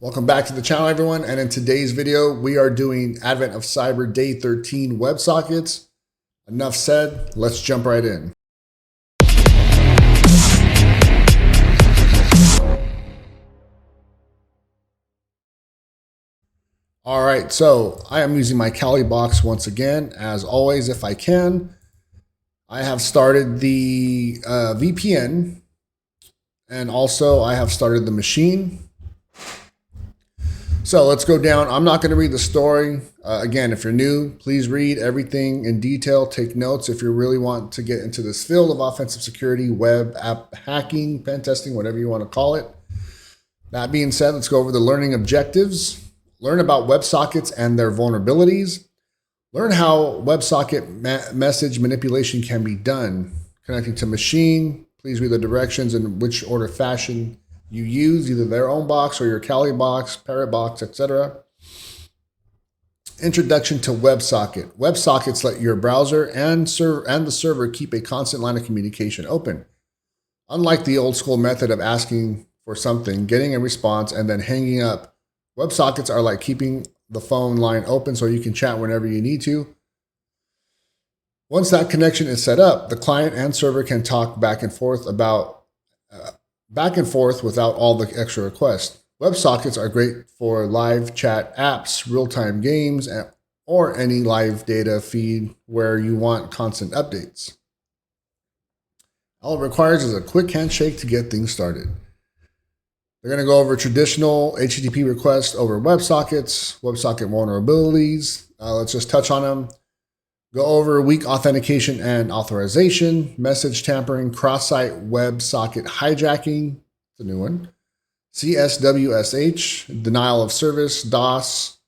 Welcome back to the channel, everyone. And in today's video, we are doing Advent of Cyber Day 13 WebSockets. Enough said, let's jump right in. All right, so I am using my Kali box once again. As always, if I can, I have started the VPN, and also I have started the machine. So let's go down. I'm not going to read the story. Again, if you're new, please read everything in detail. Take notes if you really want to get into this field of offensive security, web app hacking, pen testing, whatever you want to call it. That being said, let's go over the learning objectives. Learn about WebSockets and their vulnerabilities. Learn how WebSocket message manipulation can be done. Connecting to machine. Please read the directions in which order fashion you use, either their own box or your Kali box, Parrot box, etc. Introduction to WebSocket. WebSockets let your browser and the server keep a constant line of communication open. Unlike the old school method of asking for something, getting a response, and then hanging up, WebSockets are like keeping the phone line open so you can chat whenever you need to. Once that connection is set up, the client and server can talk back and forth without all the extra requests. WebSockets are great for live chat apps, real-time games, or any live data feed where you want constant updates. All it requires is a quick handshake to get things started. They're going to go over traditional HTTP requests over WebSockets, WebSocket vulnerabilities. Let's just touch on them. Go over weak authentication and authorization, message tampering, cross-site WebSocket hijacking, it's a new one, CSWSH, denial of service, DOS,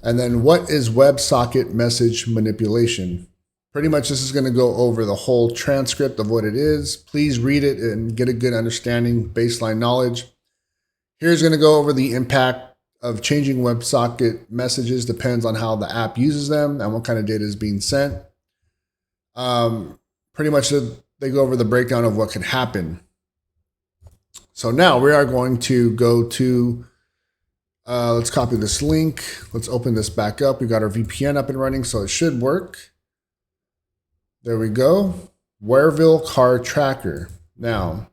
and then what is WebSocket message manipulation? Pretty much this is going to go over the whole transcript of what it is. Please read it and get a good understanding, baseline knowledge. Here's going to go over the impact of changing WebSocket messages. Depends on how the app uses them and what kind of data is being sent. Pretty much they go over the breakdown of what can happen. So now we are going to go to, let's copy this link. Let's open this back up. We got our VPN up and running, so it should work. There we go. Wareville Car Tracker. Now,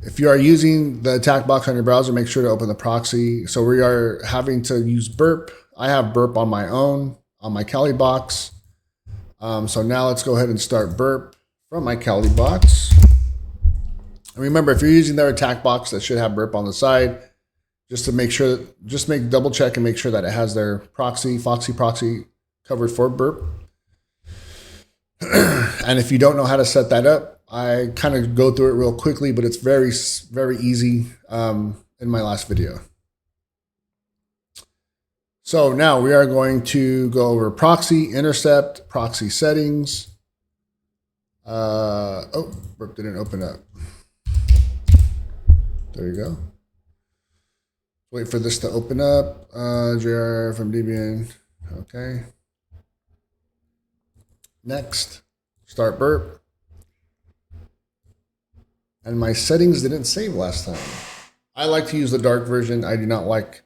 if you are using the attack box on your browser, make sure to open the proxy. So we are having to use burp. I have burp on my own, on my Kali box. So now let's go ahead and start burp from my Kali box. And remember, if you're using their attack box, that should have burp on the side, just to make sure, double check and make sure that it has their proxy, Foxy proxy covered for burp. And if you don't know how to set that up, I kind of go through it real quickly, but it's very, very easy in my last video. So now we are going to go over proxy, intercept, proxy settings. Oh, burp didn't open up. There you go. Wait for this to open up. JR from Debian. Okay. Next, start burp. And my settings didn't save last time. I like to use the dark version. I do not like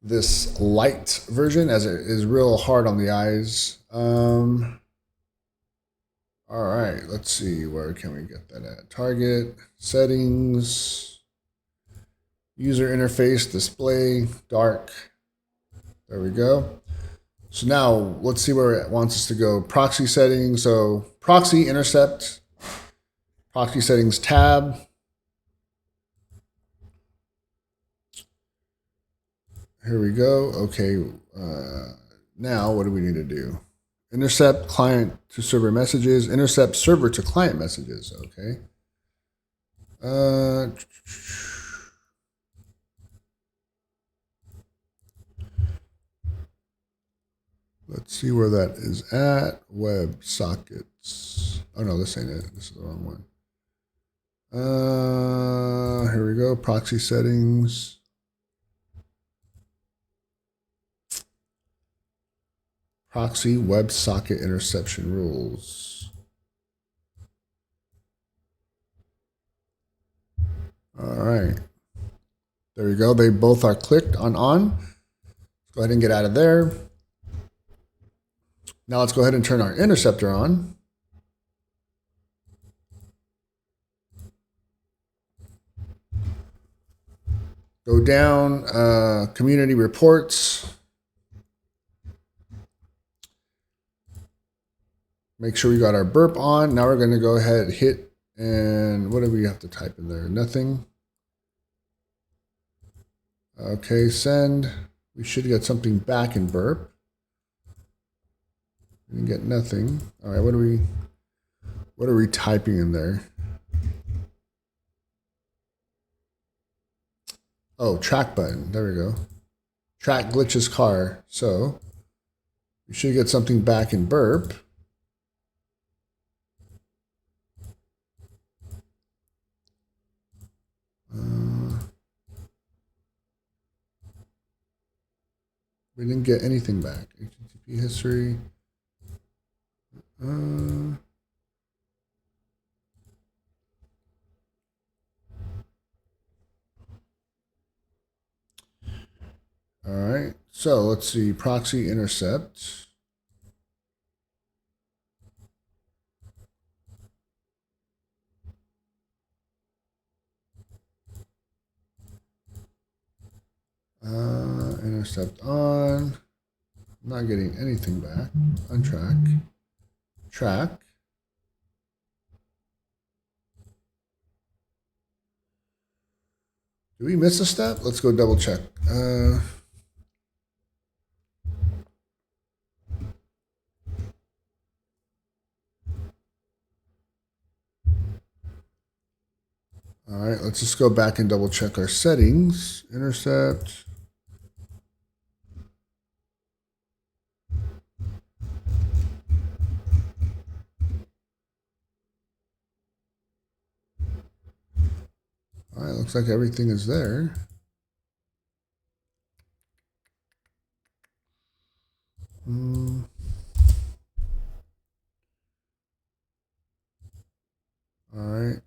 this light version as it is real hard on the eyes. All right, let's see, where can we get that at? Target, settings, user interface, display, dark. There we go. So now let's see where it wants us to go. Proxy settings, so proxy, intercept, proxy settings tab. Here we go. Okay. Now what do we need to do? Intercept client to server messages. Intercept server to client messages. Okay. Let's see where that is at. WebSockets. Oh no, this ain't it. This is the wrong one. Here we go. Proxy settings. Proxy WebSocket interception rules. All right. There we go. They both are clicked on. Go ahead and get out of there. Now let's go ahead and turn our interceptor on. Go down, community reports. Make sure we got our burp on. Now we're going to go ahead and hit, and what do we have to type in there? Nothing. Okay, send. We should get something back in burp. We didn't get nothing. All right, what are we typing in there? Oh, track button. There we go. Track glitches car. So we should get something back in burp. We didn't get anything back. HTTP history. All right. So let's see. Proxy intercept. Intercept on. I'm not getting anything back. Untrack. Track. Did we miss a step? Let's go double check. All right, let's just go back and double check our settings. Intercept. All right, looks like everything is there. All right.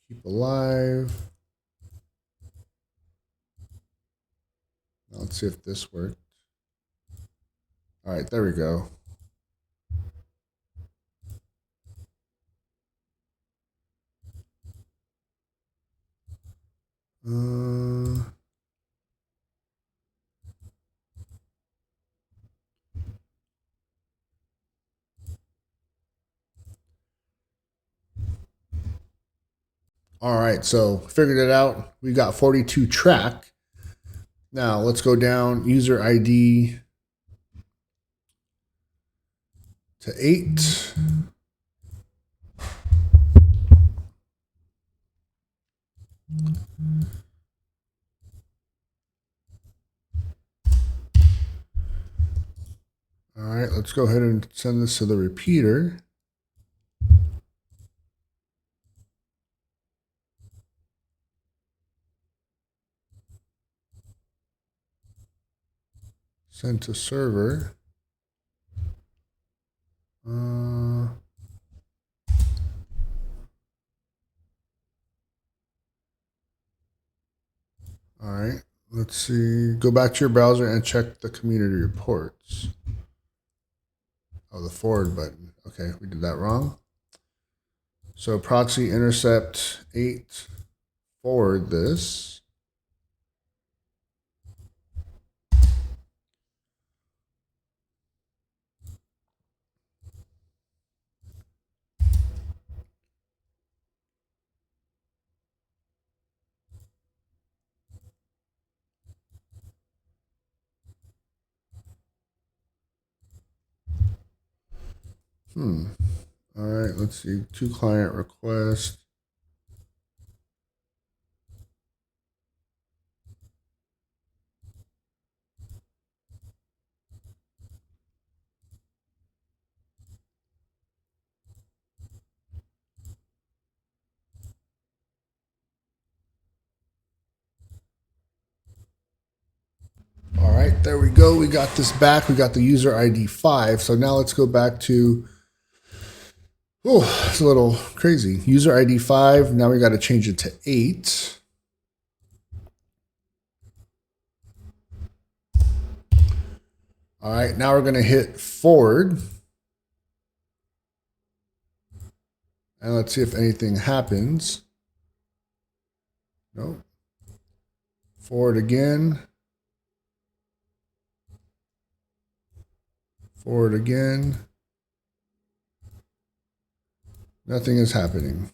Keep alive. Now let's see if this worked. All right, there we go. All right, so figured it out. We got 42 track. Now let's go down user ID to 8. All right, let's go ahead and send this to the repeater. Send to server. All right, let's see. Go back to your browser and check the community reports. Oh, the forward button. Okay, we did that wrong. So proxy intercept 8, forward this. All right, let's see. To client request. All right, there we go. We got this back. We got the user ID 5. So now let's go back to Oh, it's a little crazy. User ID 5. Now we got to change it to 8. All right, now we're going to hit forward. And let's see if anything happens. Nope. Forward again. Forward again. Nothing is happening.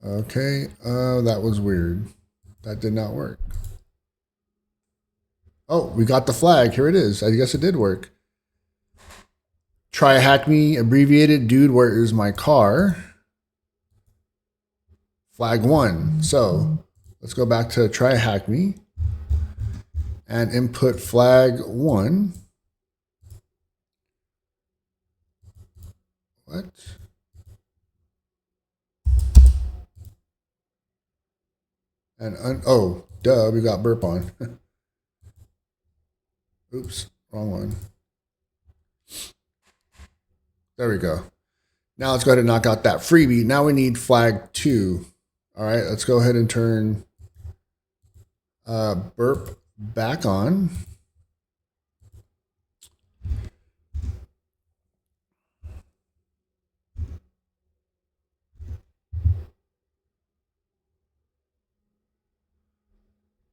Okay, that was weird. That did not work. Oh, we got the flag. Here it is. I guess it did work. TryHackMe, abbreviated, dude, where is my car? Flag 1. So let's go back to TryHackMe and input flag 1. What? And oh, duh, we got burp on. Oops, wrong one. There we go. Now let's go ahead and knock out that freebie. Now we need flag 2. All right, let's go ahead and turn burp back on.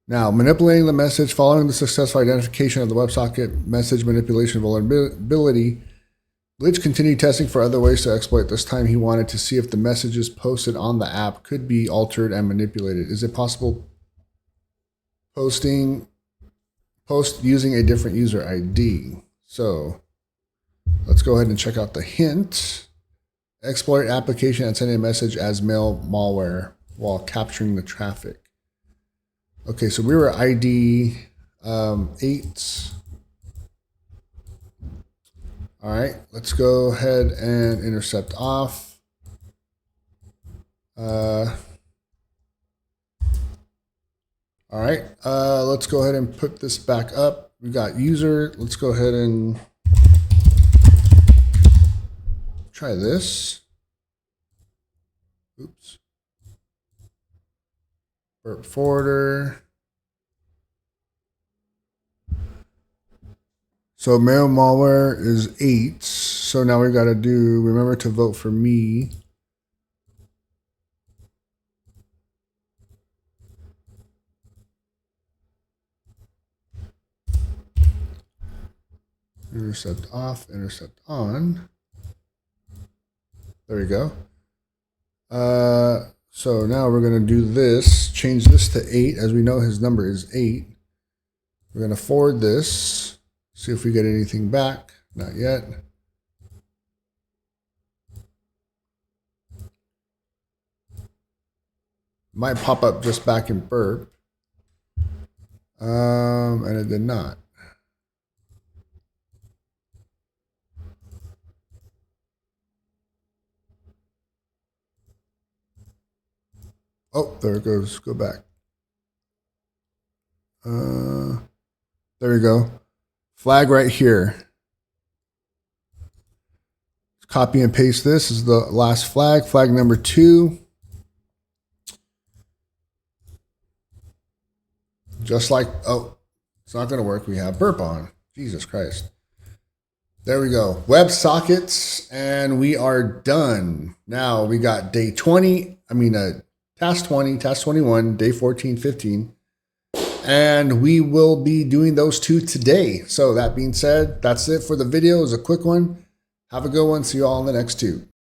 Now, manipulating the message following the successful identification of the WebSocket message manipulation vulnerability. Glitch continued testing for other ways to exploit. This time he wanted to see if the messages posted on the app could be altered and manipulated. Is it possible post using a different user ID? So let's go ahead and check out the hint. Exploit application and send a message as mail malware while capturing the traffic. Okay, so we were ID 8. All right, let's go ahead and intercept off. All right, let's go ahead and put this back up. We got user. Let's go ahead and try this. Oops. Burp forwarder. So mail malware is 8. So now we got to do, remember to vote for me. Intercept off, intercept on. There we go. So now we're going to do this, change this to 8. As we know, his number is 8. We're going to forward this, see if we get anything back. Not yet. Might pop up just back in burp. And it did not. Oh, there it goes. Go back. There we go. Flag right here. Copy and paste this. This is the last flag. Flag number 2. Just like, oh, it's not going to work. We have burp on. Jesus Christ. There we go. WebSockets, and we are done. Now we got day 20. Task 20, task 21, day 14, 15. And we will be doing those 2 today. So that being said, that's it for the video. It was a quick one. Have a good one. See you all in the next 2.